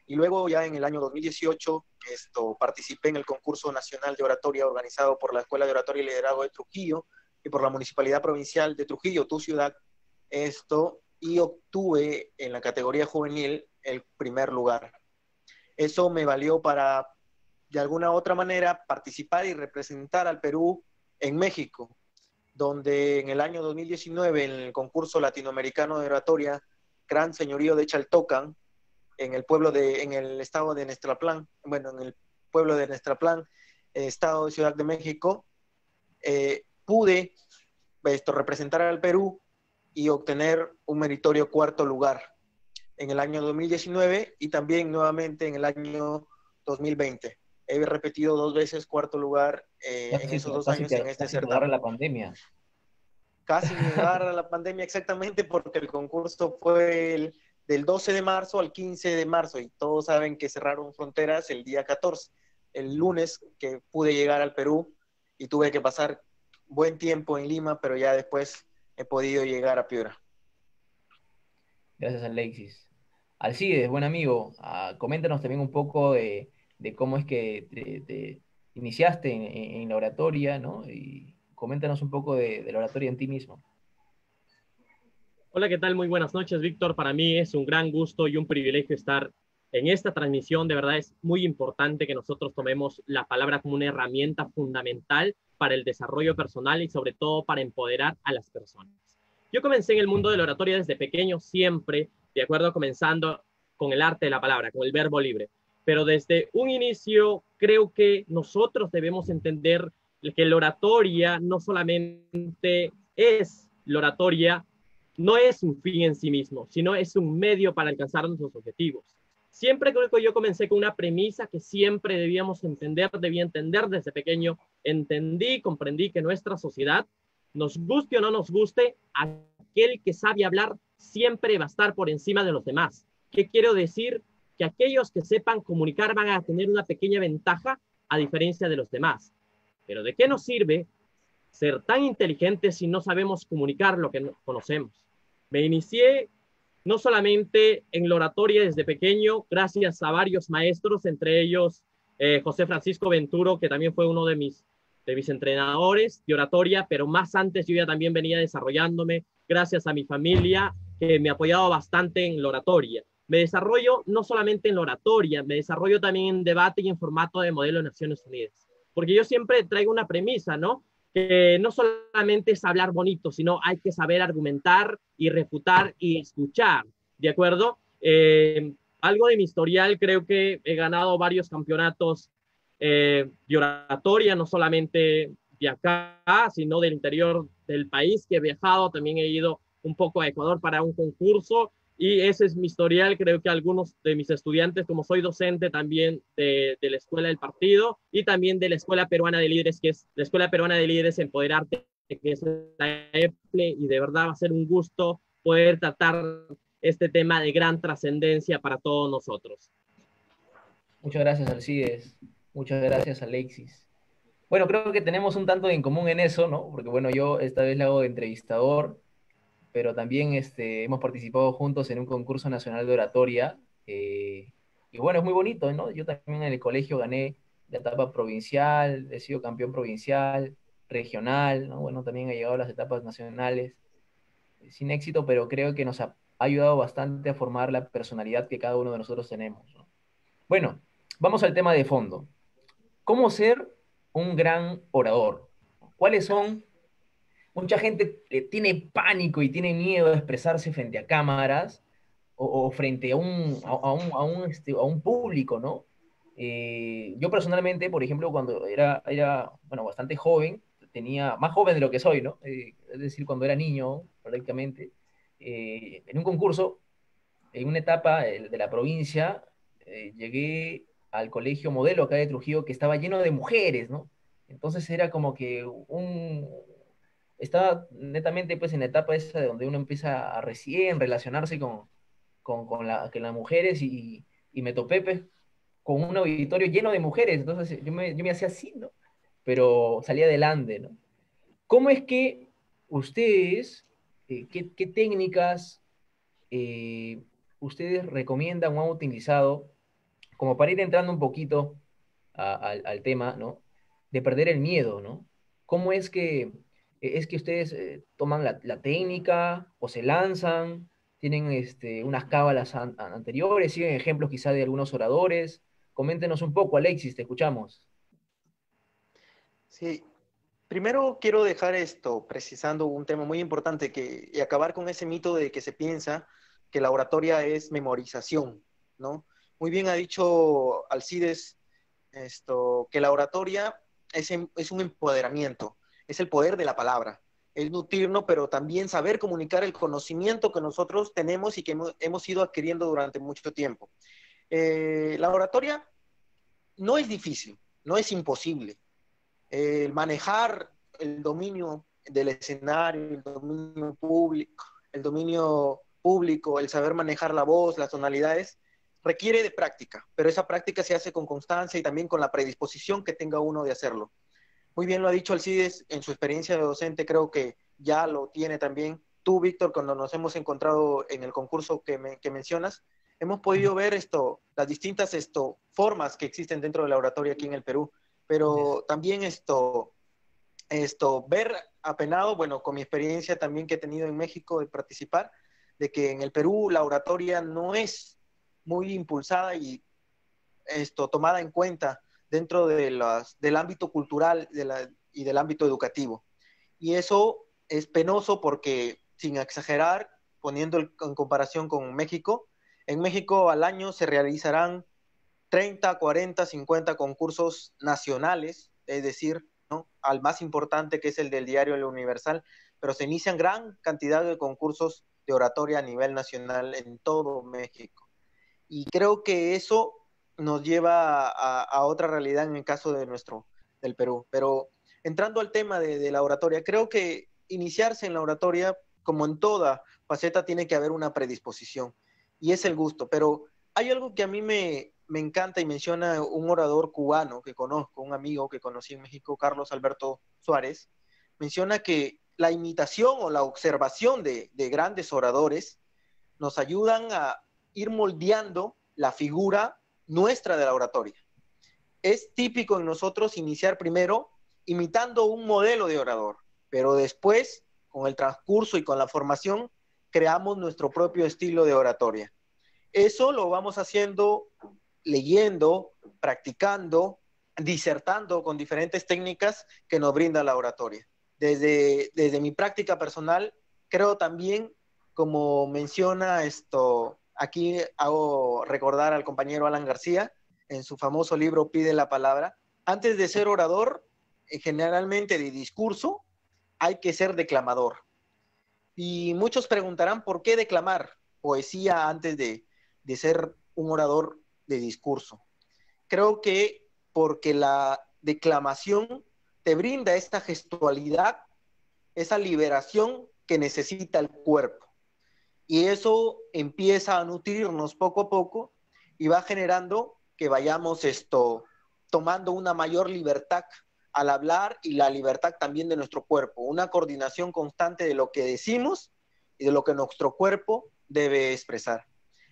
y luego ya en el año 2018 participé en el concurso nacional de oratoria organizado por la Escuela de Oratoria y Liderazgo de Trujillo y por la Municipalidad Provincial de Trujillo, tu ciudad, y obtuve en la categoría juvenil el primer lugar. Eso me valió para, de alguna u otra manera, participar y representar al Perú en México, donde en el año 2019, en el concurso latinoamericano de oratoria, Gran Señorío de Chaltocan, en el estado de Nextratlán, bueno, en el pueblo de Nextratlán, estado de Ciudad de México, pude representar al Perú y obtener un meritorio cuarto lugar en el año 2019 y también nuevamente en el año 2020. He repetido 2 veces cuarto lugar en esos 2 años en este Casi te agarra certamen. la pandemia. Casi me agarra la pandemia exactamente porque el concurso fue del 12 de marzo al 15 de marzo y todos saben que cerraron fronteras el día 14, el lunes que pude llegar al Perú y tuve que pasar buen tiempo en Lima, pero ya después he podido llegar a Piura. Gracias, Alexis. Alcides, buen amigo, coméntanos también un poco de cómo es que te iniciaste en la oratoria, ¿no? Y coméntanos un poco de la oratoria en ti mismo. Hola, ¿qué tal? Muy buenas noches, Víctor. Para mí es un gran gusto y un privilegio estar en esta transmisión. De verdad es muy importante que nosotros tomemos la palabra como una herramienta fundamental para el desarrollo personal y sobre todo para empoderar a las personas. Yo comencé en el mundo de la oratoria desde pequeño, siempre, de acuerdo, comenzando con el arte de la palabra, con el verbo libre. Pero desde un inicio creo que nosotros debemos entender que la oratoria no solamente es la oratoria, no es un fin en sí mismo, sino es un medio para alcanzar nuestros objetivos. Siempre creo que yo comencé con una premisa que siempre debíamos entender, debía entender desde pequeño. Entendí, comprendí que nuestra sociedad, nos guste o no nos guste, aquel que sabe hablar siempre va a estar por encima de los demás. ¿Qué quiero decir? Que aquellos que sepan comunicar van a tener una pequeña ventaja a diferencia de los demás. Pero ¿de qué nos sirve ser tan inteligentes si no sabemos comunicar lo que conocemos? Me inicié no solamente en la oratoria desde pequeño, gracias a varios maestros, entre ellos José Francisco Venturo, que también fue uno de mis entrenadores de oratoria, pero más antes yo ya también venía desarrollándome gracias a mi familia, que me ha apoyado bastante en la oratoria. Me desarrollo no solamente en la oratoria, me desarrollo también en debate y en formato de modelo de Naciones Unidas. Porque yo siempre traigo una premisa, ¿no? Que no solamente es hablar bonito, sino hay que saber argumentar y refutar y escuchar, ¿de acuerdo? Algo de mi historial, creo que he ganado varios campeonatos de oratoria, no solamente de acá, sino del interior del país, que he viajado, también he ido un poco a Ecuador para un concurso, y ese es mi historial. Creo que algunos de mis estudiantes, como soy docente también de la Escuela del Partido y también de la Escuela Peruana de Líderes, que es la Escuela Peruana de Líderes Empoderarte, que es la EPLE, y de verdad va a ser un gusto poder tratar este tema de gran trascendencia para todos nosotros. Muchas gracias, Alcides. Muchas gracias, Alexis. Bueno, creo que tenemos un tanto en común en eso, ¿no? Porque bueno, yo esta vez le hago de entrevistador, pero también hemos participado juntos en un concurso nacional de oratoria. Y bueno, es muy bonito, ¿no? Yo también en el colegio gané la etapa provincial, he sido campeón provincial, regional, ¿no? Bueno, también he llegado a las etapas nacionales, sin éxito, pero creo que nos ha ayudado bastante a formar la personalidad que cada uno de nosotros tenemos, ¿no? Bueno, vamos al tema de fondo. ¿Cómo ser un gran orador? ¿Cuáles son? Mucha gente tiene pánico y tiene miedo de expresarse frente a cámaras o frente a un público, ¿no? Yo personalmente, por ejemplo, cuando era bueno, bastante joven, tenía más joven de lo que soy, ¿no? Es decir, cuando era niño, prácticamente, en un concurso, en una etapa de la provincia, llegué al colegio modelo acá de Trujillo que estaba lleno de mujeres, ¿no? Entonces era como que estaba netamente pues en la etapa esa de donde uno empieza a recién relacionarse con las mujeres y me topé pues con un auditorio lleno de mujeres, entonces yo me hacía así, ¿no? Pero salía adelante, ¿no? ¿Cómo es que ustedes, qué técnicas, eh, ustedes recomiendan o han utilizado, como para ir entrando un poquito al tema, ¿no? De perder el miedo, ¿no? ¿Cómo es que ustedes toman la técnica o se lanzan, tienen unas cábalas anteriores, siguen ejemplos quizá de algunos oradores? Coméntenos un poco, Alexis, te escuchamos. Sí, primero quiero dejar esto precisando un tema muy importante y acabar con ese mito de que se piensa que la oratoria es memorización, ¿no? Muy bien ha dicho Alcides que la oratoria es un empoderamiento, es el poder de la palabra, es nutrirnos, pero también saber comunicar el conocimiento que nosotros tenemos y que hemos ido adquiriendo durante mucho tiempo. La oratoria no es difícil, no es imposible. Manejar el dominio del escenario, el dominio público, el saber manejar la voz, las tonalidades, requiere de práctica, pero esa práctica se hace con constancia y también con la predisposición que tenga uno de hacerlo. Muy bien lo ha dicho Alcides en su experiencia de docente, creo que ya lo tiene también. Tú, Víctor, cuando nos hemos encontrado en el concurso que mencionas, hemos podido ver las distintas formas que existen dentro de la oratoria aquí en el Perú, pero también ver apenado, bueno, con mi experiencia también que he tenido en México de participar, de que en el Perú la oratoria no es muy impulsada y tomada en cuenta dentro del ámbito cultural y del ámbito educativo. Y eso es penoso porque, sin exagerar, poniendo en comparación con México, en México al año se realizarán 30, 40, 50 concursos nacionales, es decir, ¿no? Al más importante que es el del diario El Universal, pero se inician gran cantidad de concursos de oratoria a nivel nacional en todo México. Y creo que eso nos lleva a otra realidad en el caso del Perú. Pero entrando al tema de la oratoria, creo que iniciarse en la oratoria, como en toda faceta, tiene que haber una predisposición y es el gusto. Pero hay algo que a mí me encanta y menciona un orador cubano que conozco, un amigo que conocí en México, Carlos Alberto Suárez, menciona que la imitación o la observación de grandes oradores nos ayudan a ir moldeando la figura nuestra de la oratoria. Es típico en nosotros iniciar primero imitando un modelo de orador, pero después, con el transcurso y con la formación, creamos nuestro propio estilo de oratoria. Eso lo vamos haciendo leyendo, practicando, disertando con diferentes técnicas que nos brinda la oratoria. Desde mi práctica personal, creo también, como menciona aquí hago recordar al compañero Alan García, en su famoso libro Pide la Palabra, antes de ser orador, generalmente de discurso, hay que ser declamador. Y muchos preguntarán, ¿por qué declamar poesía antes de ser un orador de discurso? Creo que porque la declamación te brinda esta gestualidad, esa liberación que necesita el cuerpo. Y eso empieza a nutrirnos poco a poco y va generando que vayamos tomando una mayor libertad al hablar y la libertad también de nuestro cuerpo, una coordinación constante de lo que decimos y de lo que nuestro cuerpo debe expresar.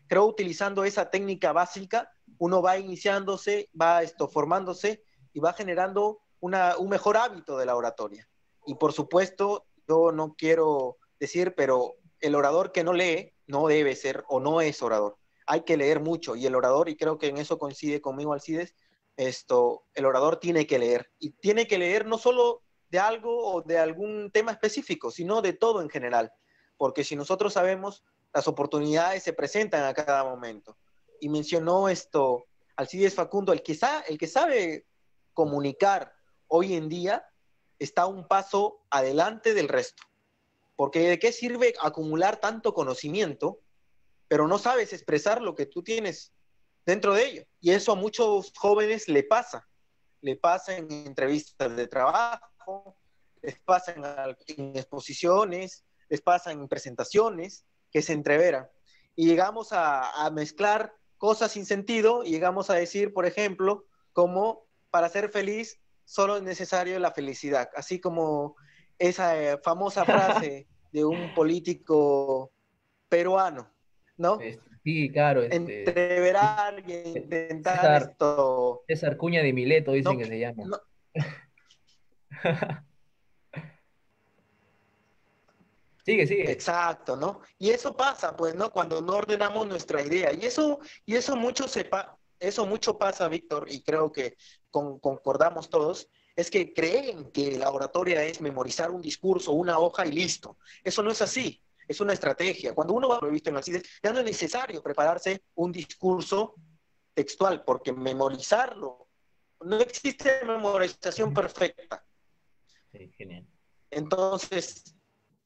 Creo utilizando esa técnica básica, uno va iniciándose, va formándose y va generando un mejor hábito de la oratoria. Y por supuesto, yo no quiero decir, pero el orador que no lee no debe ser o no es orador. Hay que leer mucho y el orador, y creo que en eso coincide conmigo Alcides, el orador tiene que leer. Y tiene que leer no solo de algo o de algún tema específico, sino de todo en general. Porque si nosotros sabemos, las oportunidades se presentan a cada momento. Y mencionó Alcides Facundo, el que sabe comunicar hoy en día está un paso adelante del resto. Porque ¿de qué sirve acumular tanto conocimiento, pero no sabes expresar lo que tú tienes dentro de ello? Y eso a muchos jóvenes le pasa en entrevistas de trabajo, les pasa en exposiciones, les pasa en presentaciones que se entreveran. Y llegamos a mezclar cosas sin sentido y llegamos a decir, por ejemplo, como para ser feliz solo es necesario la felicidad, así como esa famosa frase de un político peruano, ¿no? Sí, claro, entreverar y intentar César, esto, César Cuña de Mileto dicen no, que se llama. no, Sigue, sigue. exacto, ¿no? Y eso pasa, pues, ¿no? Cuando no ordenamos nuestra idea. Y eso eso mucho pasa, Víctor, y creo que concordamos todos, es que creen que la oratoria es memorizar un discurso, una hoja y listo. Eso no es así. Es una estrategia. Cuando uno va previsto en Alcides, ya no es necesario prepararse un discurso textual, porque memorizarlo, no existe memorización perfecta. Sí, genial. Entonces,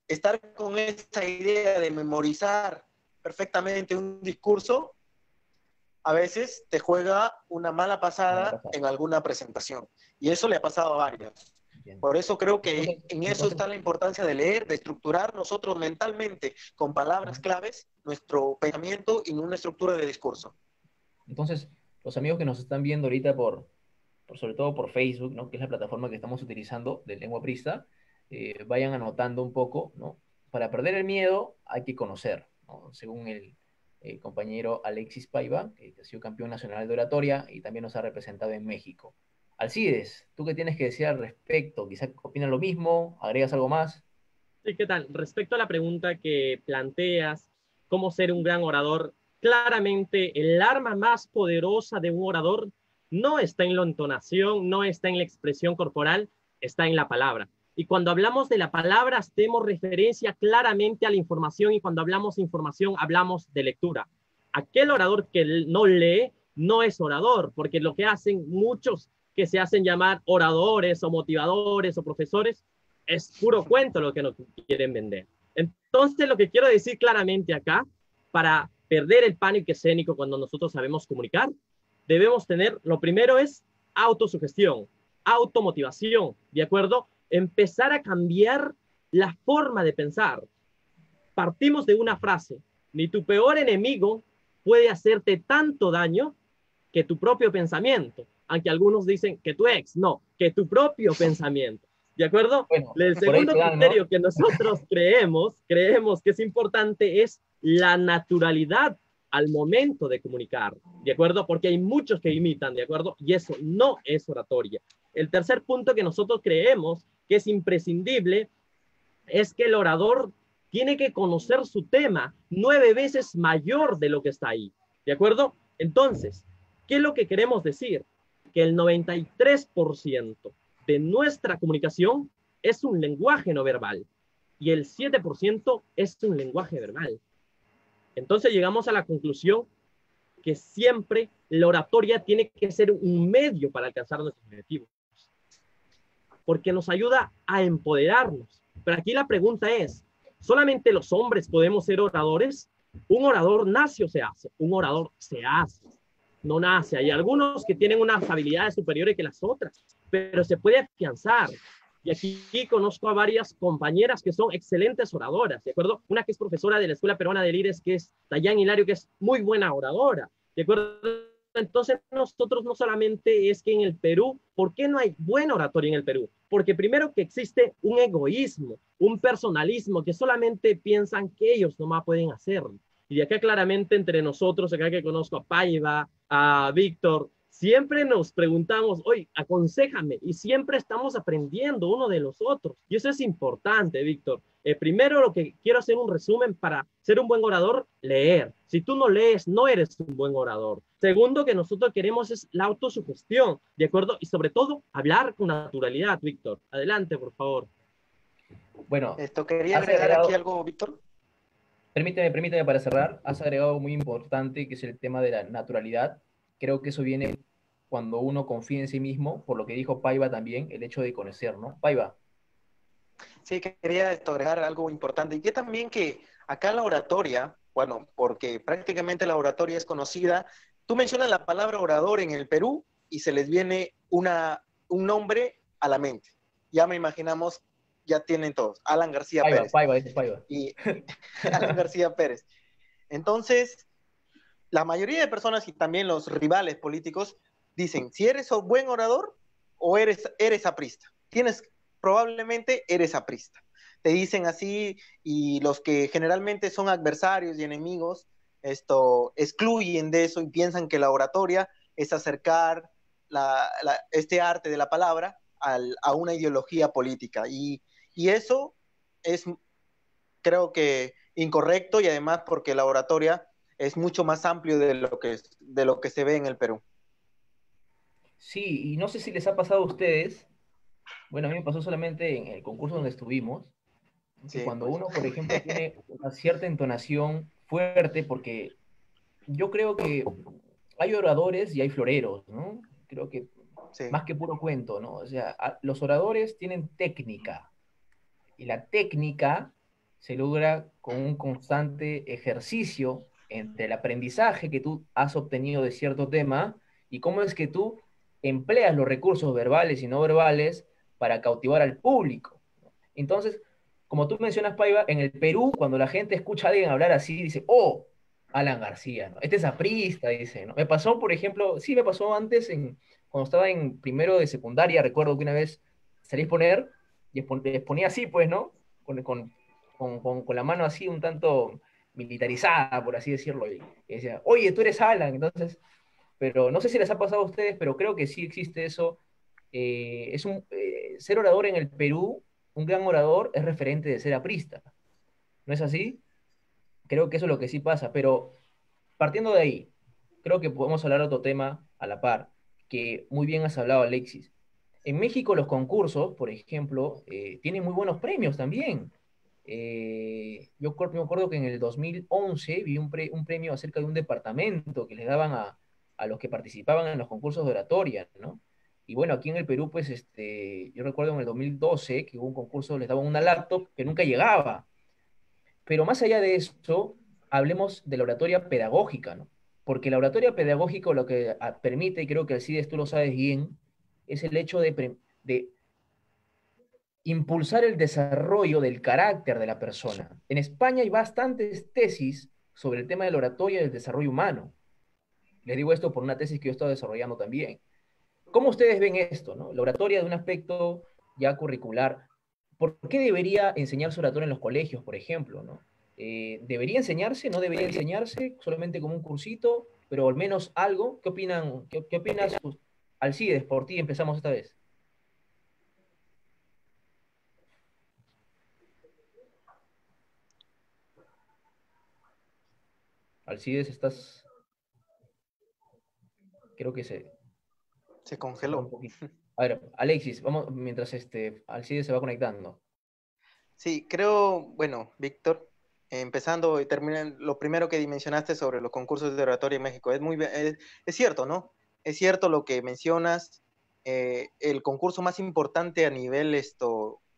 estar con esa idea de memorizar perfectamente un discurso, a veces te juega una mala Me va a pasada pasar. en alguna presentación. Y eso le ha pasado a varios. Entiendo. Por eso creo Entonces, que en eso entonces, está la importancia de leer, de estructurar nosotros mentalmente con palabras claves nuestro pensamiento y una estructura de discurso. entonces, los amigos que nos están viendo ahorita sobre todo por Facebook, ¿no? Que es la plataforma que estamos utilizando de Lengua Prista, vayan anotando un poco, ¿no? Para perder el miedo hay que conocer, ¿no? Según el compañero Alexis Paiva, que ha sido campeón nacional de oratoria y también nos ha representado en México. Alcides, ¿tú qué tienes que decir al respecto? Quizá opinan lo mismo, agregas algo más. Sí, ¿qué tal? Respecto a la pregunta que planteas, ¿cómo ser un gran orador? Claramente, el arma más poderosa de un orador no está en la entonación, no está en la expresión corporal, está en la palabra. Y cuando hablamos de la palabra, hacemos referencia claramente a la información y cuando hablamos de información, hablamos de lectura. Aquel orador que no lee no es orador, porque lo que hacen muchos que se hacen llamar oradores o motivadores o profesores es puro cuento lo que nos quieren vender. Entonces, lo que quiero decir claramente acá, para perder el pánico escénico cuando nosotros sabemos comunicar, debemos tener, lo primero es autosugestión, automotivación, ¿de acuerdo? Empezar a cambiar la forma de pensar. Partimos de una frase, ni tu peor enemigo puede hacerte tanto daño que tu propio pensamiento, aunque algunos dicen que tu ex, no, que tu propio pensamiento. ¿De acuerdo? Bueno, El por ahí te segundo dan, ¿no? criterio que nosotros creemos que es importante es la naturalidad al momento de comunicar, ¿de acuerdo? Porque hay muchos que imitan, ¿de acuerdo? Y eso no es oratoria. El tercer punto que nosotros creemos que es imprescindible es que el orador tiene que conocer su tema 9 veces mayor de lo que está ahí, ¿de acuerdo? Entonces, ¿qué es lo que queremos decir? Que el 93% de nuestra comunicación es un lenguaje no verbal y el 7% es un lenguaje verbal. Entonces llegamos a la conclusión que siempre la oratoria tiene que ser un medio para alcanzar nuestros objetivos, porque nos ayuda a empoderarnos. Pero aquí la pregunta es, ¿solamente los hombres podemos ser oradores? ¿Un orador nace o se hace? Un orador se hace, no nace. Hay algunos que tienen unas habilidades superiores que las otras, pero se puede afianzar. Y aquí conozco a varias compañeras que son excelentes oradoras, ¿de acuerdo? Una que es profesora de la Escuela Peruana de Líderes, que es Dayan Hilario, que es muy buena oradora, ¿de acuerdo? Entonces nosotros no solamente es que en el Perú, ¿por qué no hay buena oratoria en el Perú? Porque primero que existe un egoísmo, un personalismo, que solamente piensan que ellos nomás pueden hacerlo. Y de acá claramente entre nosotros, acá que conozco a Paiva, a Víctor, siempre nos preguntamos, oye, aconséjame, y siempre estamos aprendiendo uno de los otros. Y eso es importante, Víctor. Primero, lo que quiero hacer un resumen para ser un buen orador, leer. Si tú no lees, no eres un buen orador. Segundo, que nosotros queremos es la autosugestión, ¿de acuerdo? Y sobre todo, hablar con naturalidad, Víctor. Adelante, por favor. Bueno, Esto quería has agregar aquí agregado, algo, Víctor. permíteme para cerrar, has agregado algo muy importante que es el tema de la naturalidad. Creo que eso viene cuando uno confía en sí mismo, por lo que dijo Paiva también, el hecho de conocer, ¿no? Paiva. Sí, quería esto agregar algo importante. Y que también que acá la oratoria, bueno, porque prácticamente la oratoria es conocida, tú mencionas la palabra orador en el Perú y se les viene un nombre a la mente. Ya me imaginamos, ya tienen todos, Alan García Paiva, Pérez. Paiva, dice Paiva. Y Alan García Pérez. Entonces, la mayoría de personas y también los rivales políticos dicen, si eres un buen orador o eres aprista. Probablemente eres aprista. Te dicen así y los que generalmente son adversarios y enemigos excluyen de eso y piensan que la oratoria es acercar este arte de la palabra a una ideología política. Y eso es, creo que, incorrecto, y además porque la oratoria es mucho más amplio de lo que se ve en el Perú. Sí, y no sé si les ha pasado a ustedes, bueno, a mí me pasó solamente en el concurso donde estuvimos, que Sí, cuando pues. uno, por ejemplo, tiene una cierta entonación fuerte, porque yo creo que hay oradores y hay floreros, ¿no? Creo que Sí, más que puro cuento, ¿no? O sea, los oradores tienen técnica, y la técnica se logra con un constante ejercicio entre el aprendizaje que tú has obtenido de cierto tema y cómo es que tú empleas los recursos verbales y no verbales para cautivar al público. Entonces, como tú mencionas, Paiva, en el Perú, cuando la gente escucha a alguien hablar así, dice, oh, Alan García, ¿no? Este es aprista, dice, ¿no? Me pasó, por ejemplo, sí me pasó antes, cuando estaba en primero de secundaria, recuerdo que una vez salí a exponer y exponía así, pues, ¿no? Con la mano así un tanto militarizada, por así decirlo, y decía, oye, tú eres Alan, entonces, pero no sé si les ha pasado a ustedes, pero creo que sí existe eso. Ser orador en el Perú, un gran orador, es referente de ser aprista. ¿No es así? Creo que eso es lo que sí pasa, pero partiendo de ahí, creo que podemos hablar de otro tema a la par, que muy bien has hablado, Alexis. En México los concursos, por ejemplo, tienen muy buenos premios también. Me acuerdo que en el 2011 vi un premio acerca de un departamento que les daban a los que participaban en los concursos de oratoria, ¿no? Y bueno, aquí en el Perú, pues, yo recuerdo en el 2012 que hubo un concurso, les daban una laptop que nunca llegaba. Pero más allá de eso, hablemos de la oratoria pedagógica, ¿no? Porque la oratoria pedagógica lo que permite, y creo que Alcides tú lo sabes bien, es el hecho de impulsar el desarrollo del carácter de la persona. En España hay bastantes tesis sobre el tema de la oratoria y del desarrollo humano. Les digo esto por una tesis que yo he estado desarrollando también. ¿Cómo ustedes ven esto, no? La oratoria de un aspecto ya curricular. ¿Por qué debería enseñarse oratoria en los colegios, por ejemplo, no? ¿Debería enseñarse? ¿No debería enseñarse? Solamente como un cursito, pero al menos algo. ¿Qué opinan? ¿Qué opinas, Alcides? Por ti empezamos esta vez. Alcides, estás, creo que se se fue un congeló. poquito. A ver, Alexis, vamos, mientras Alcides se va conectando. Sí, creo, bueno, Víctor, empezando y terminando, lo primero que mencionaste sobre los concursos de oratoria en México, es cierto, ¿no? Es cierto lo que mencionas. El concurso más importante a nivel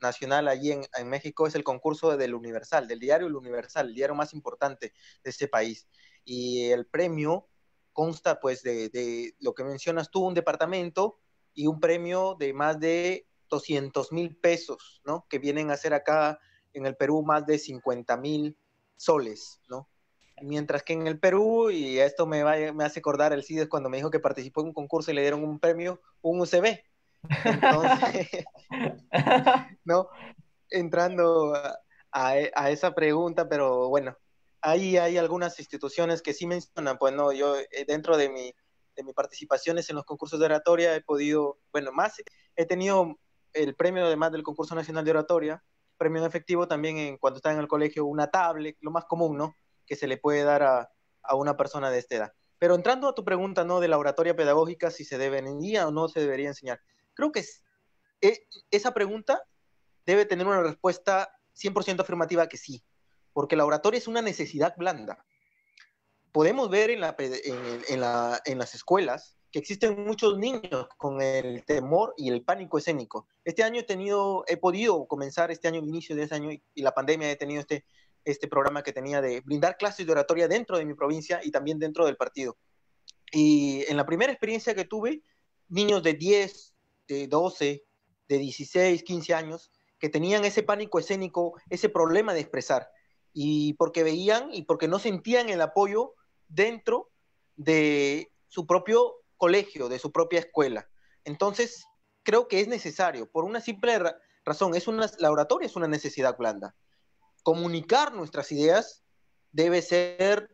nacional allí en México es el concurso del Universal, del diario El Universal, el diario más importante de este país. Y el premio consta, pues, de lo que mencionas tú, un departamento y un premio de más de 200,000 pesos, ¿no? Que vienen a ser acá en el Perú más de 50,000 soles, ¿no? Mientras que en el Perú, y esto me hace acordar el CIDES cuando me dijo que participó en un concurso y le dieron un premio, un UCB. Entonces, ¿no? Entrando a esa pregunta, pero bueno, ahí hay algunas instituciones que sí mencionan, pues no, yo dentro de mis participaciones en los concursos de oratoria he podido, bueno, más, he tenido el premio además del concurso nacional de oratoria, premio en efectivo también cuando está en el colegio, una tablet, lo más común, ¿no? Que se le puede dar a una persona de esta edad. Pero entrando a tu pregunta, ¿no? De la oratoria pedagógica, si se debe enseñar o no se debería enseñar. Creo que esa pregunta debe tener una respuesta 100% afirmativa que sí, porque la oratoria es una necesidad blanda. Podemos ver en las escuelas que existen muchos niños con el temor y el pánico escénico. Este año he podido comenzar este año, el inicio de ese año, y la pandemia he tenido este programa que tenía de brindar clases de oratoria dentro de mi provincia y también dentro del partido. Y en la primera experiencia que tuve, niños de 10, de 12, de 16, 15 años, que tenían ese pánico escénico, ese problema de expresar, y porque veían y porque no sentían el apoyo dentro de su propio colegio, de su propia escuela. Entonces, creo que es necesario, por una simple razón, la oratoria es una necesidad blanda. Comunicar nuestras ideas debe ser